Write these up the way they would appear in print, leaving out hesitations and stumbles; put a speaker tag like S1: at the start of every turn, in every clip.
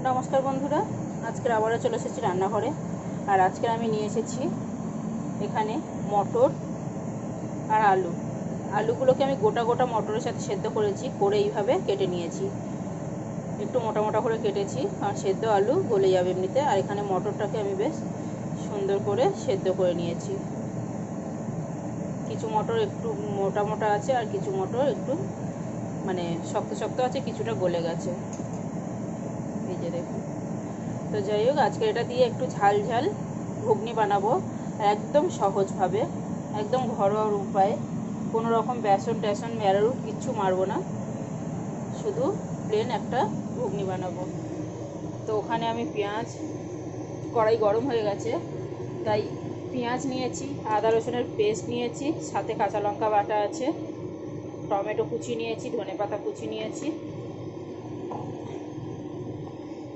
S1: নমস্কার বন্ধুরা, আজকে আবারও চলে এসেছি রান্নাঘরে। আর আজকে আমি নিয়ে এসেছি এখানে মটর আর আলুগুলোকে আমি গোটা গোটা মটরের সাথে সেদ্ধ করেছি, করে এইভাবে কেটে নিয়েছি। একটু মোটা মোটা করে কেটেছি, আর সেদ্ধ আলু গলে যাবে এমনিতে। আর এখানে মটরটাকে আমি বেশ সুন্দর করে সেদ্ধ করে নিয়েছি। কিছু মটর একটু মোটা মোটা আছে, আর কিছু মটর একটু মানে শক্ত শক্ত আছে, কিছুটা গলে গেছে, এই যে দেখুন। তো যাই হোক, আজকে এটা দিয়ে একটু ঝাল ঝাল ঘুগনি বানাবো, একদম সহজভাবে, একদম ঘরোয়া উপায়ে। কোনো রকম বেসন টেসন ম্যারারুট কিচ্ছু মারবো না, শুধু প্লেন একটা ঘুগনি বানাবো। তো ওখানে আমি পেঁয়াজ, কড়াই গরম হয়ে গেছে তাই পেঁয়াজ নিয়েছি, আদা রসুনের পেস্ট নিয়েছি, সাথে কাঁচা লঙ্কা বাটা আছে, টমেটো কুচি নিয়েছি, ধনেপাতা কুচি নিয়েছি।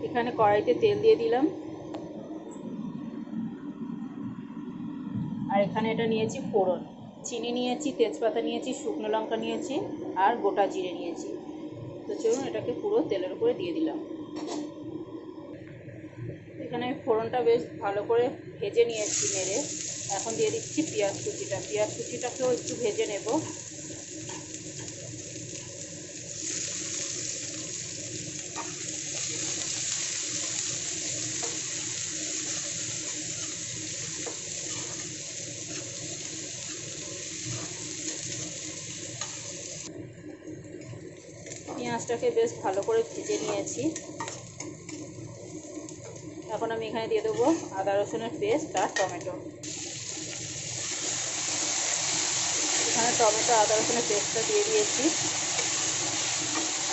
S1: এখানে কড়াইতে তেল দিয়ে দিলাম, আর এখানে এটা নিয়েছি ফোড়ন, চিনি নিয়েছি, তেজপাতা নিয়েছি, শুকনো লঙ্কা নিয়েছি, আর গোটা জিরে নিয়েছি। তো চলুন এটাকে পুরো তেলের উপরে দিয়ে দিলাম। এখানে আমি ফোড়নটা বেশ ভালো করে ভেজে নিয়েছি নেড়ে। এখন দিয়ে দিচ্ছি পেঁয়াজ কুচিটাকেও একটু ভেজে নেব। পেঁয়াজটাকে বেশ ভালো করে ভেজে নিয়েছি। এখন আমি এখানে দিয়ে দেবো আদা রসুনের পেস্ট আর টমেটো। এখানে টমেটো আদা রসুনের পেস্টটা দিয়ে দিয়েছি।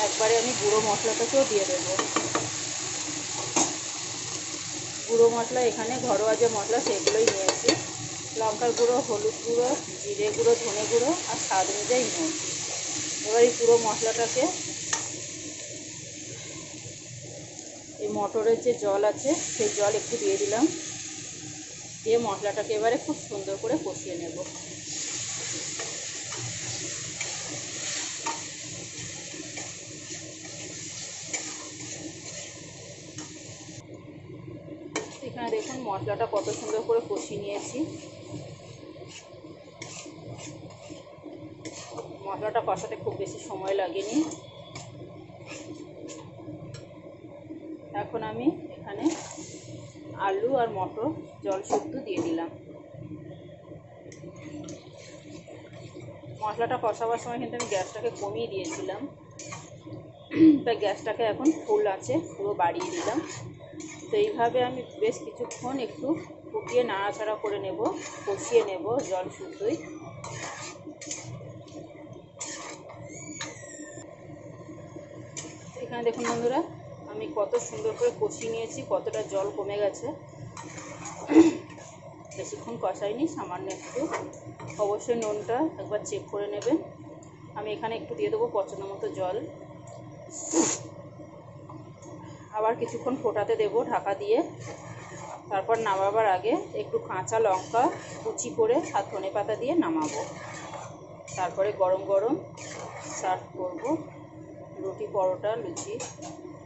S1: একবারে আমি গুঁড়ো মশলাটাকেও দিয়ে দেবো। গুঁড়ো মশলা এখানে ঘরোয়া যে মশলা সেগুলোই নিয়েছি, লঙ্কার গুঁড়ো, হলুদ গুঁড়ো, জিরে গুঁড়ো, ধনে গুঁড়ো, আর স্বাদ অনুযায়ী নুন। এবার এই পুরো মশলাটাকে, এই মটরের যে জল আছে সেই জল একটু দিয়ে দিলাম, দিয়ে মশলাটাকে এবারে খুব সুন্দর করে কষিয়ে নেব। এখানে দেখুন মশলাটা কত সুন্দর করে কষিয়ে নিয়েছি। মশলাটা কষাতে খুব বেশি সময় লাগেনি। এখন আমি এখানে আলু আর মটর জল শুদ্ধ দিয়ে দিলাম। মশলাটা কষাবার সময় কিন্তু আমি গ্যাসটাকে কমিয়ে দিয়েছিলাম, তাই গ্যাসটাকে এখন ফুল আছে পুরো বাড়িয়ে দিলাম। তো এইভাবে আমি বেশ কিছুক্ষণ একটু ফুটিয়ে নাড়াচাড়া করে নেব, কষিয়ে নেব জল শুদ্ধই। এখানে দেখুন বন্ধুরা, আমি কত সুন্দর করে কষিয়ে নিয়েছি, কতটা জল কমে গেছে। বেশিক্ষণ কষাইনি, সামান্য একটু। অবশ্যই নুনটা একবার চেক করে নেবেন। আমি এখানে একটু দিয়ে দেবো পছন্দ মতো জল। আবার কিছুক্ষণ ফোটাতে দেবো ঢাকা দিয়ে। তারপর নামাবার আগে একটু কাঁচা লঙ্কা কুচি করে আর ধনেপাতা দিয়ে নামাবো। তারপরে গরম গরম সার্ভ করব। রুটি, পরোটা, লুচি,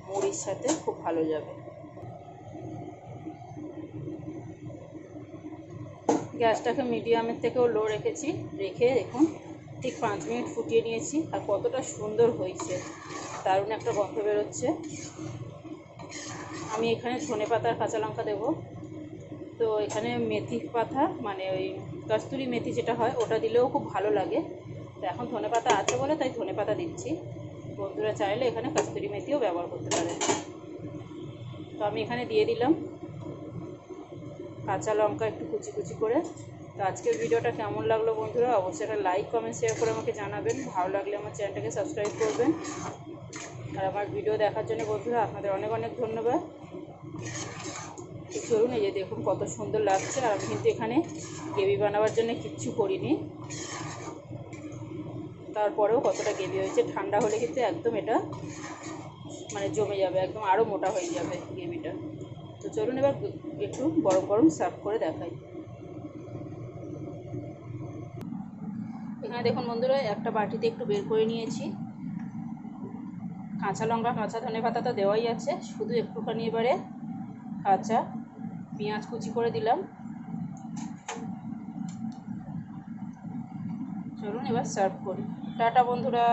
S1: মুড়ির সাথে খুব ভালো যাবে। গ্যাসটাকে মিডিয়ামের থেকেও লো রেখেছি, রেখে দেখুন ঠিক 5 মিনিট ফুটিয়ে নিয়েছি। আর কতটা সুন্দর হয়েছে, দারুণ একটা গন্ধ বেরোচ্ছে। আমি এখানে ধনেপাতা আর কাঁচা লঙ্কা দেবো। তো এখানে মেথি পাতা, মানে ওই কস্তুরি মেথি যেটা হয়, ওটা দিলেও খুব ভালো লাগে। তো এখন ধনেপাতা আছে বলে তাই ধনেপাতা দিচ্ছি। বন্ধুরা চাইলে এখানে কস্তুরি মেথিও ব্যবহার করতে পারেন। তো আমি এখানে দিয়ে দিলাম কাঁচা লঙ্কা একটু কুচি কুচি করে। তো আজকের ভিডিওটা কেমন লাগলো বন্ধুরা, অবশ্যই একটা লাইক, কমেন্ট, শেয়ার করে আমাকে জানাবেন। ভালো লাগলে আমার চ্যানেলটাকে সাবস্ক্রাইব করবেন। আর আমার ভিডিও দেখার জন্য বন্ধুরা আপনাদের অনেক অনেক ধন্যবাদ। চলুন, এই যে দেখুন কত সুন্দর লাগছে। আর আমি কিন্তু এখানে গ্রেভি বানাবার জন্য কিচ্ছু করিনি, তারপরেও কতটা গ্রেভি হয়েছে। ঠান্ডা হলে কিন্তু একদম এটা মানে জমে যাবে, একদম আরও মোটা হয়ে যাবে গ্রেভিটা। তো চলুন এবার একটু গরম গরম সার্ভ করে দেখাই। এখানে দেখুন বন্ধুরা, একটা বাটিতে একটু বের করে নিয়েছি। কাঁচা লঙ্কা কাঁচা ধনেপাতা তো দেওয়াই আছে, শুধু একটুখানি এবারে কাঁচা পেঁয়াজ কুচি করে দিলাম। চলুন এবার সার্ভ করি। টাটা বন্ধুরা।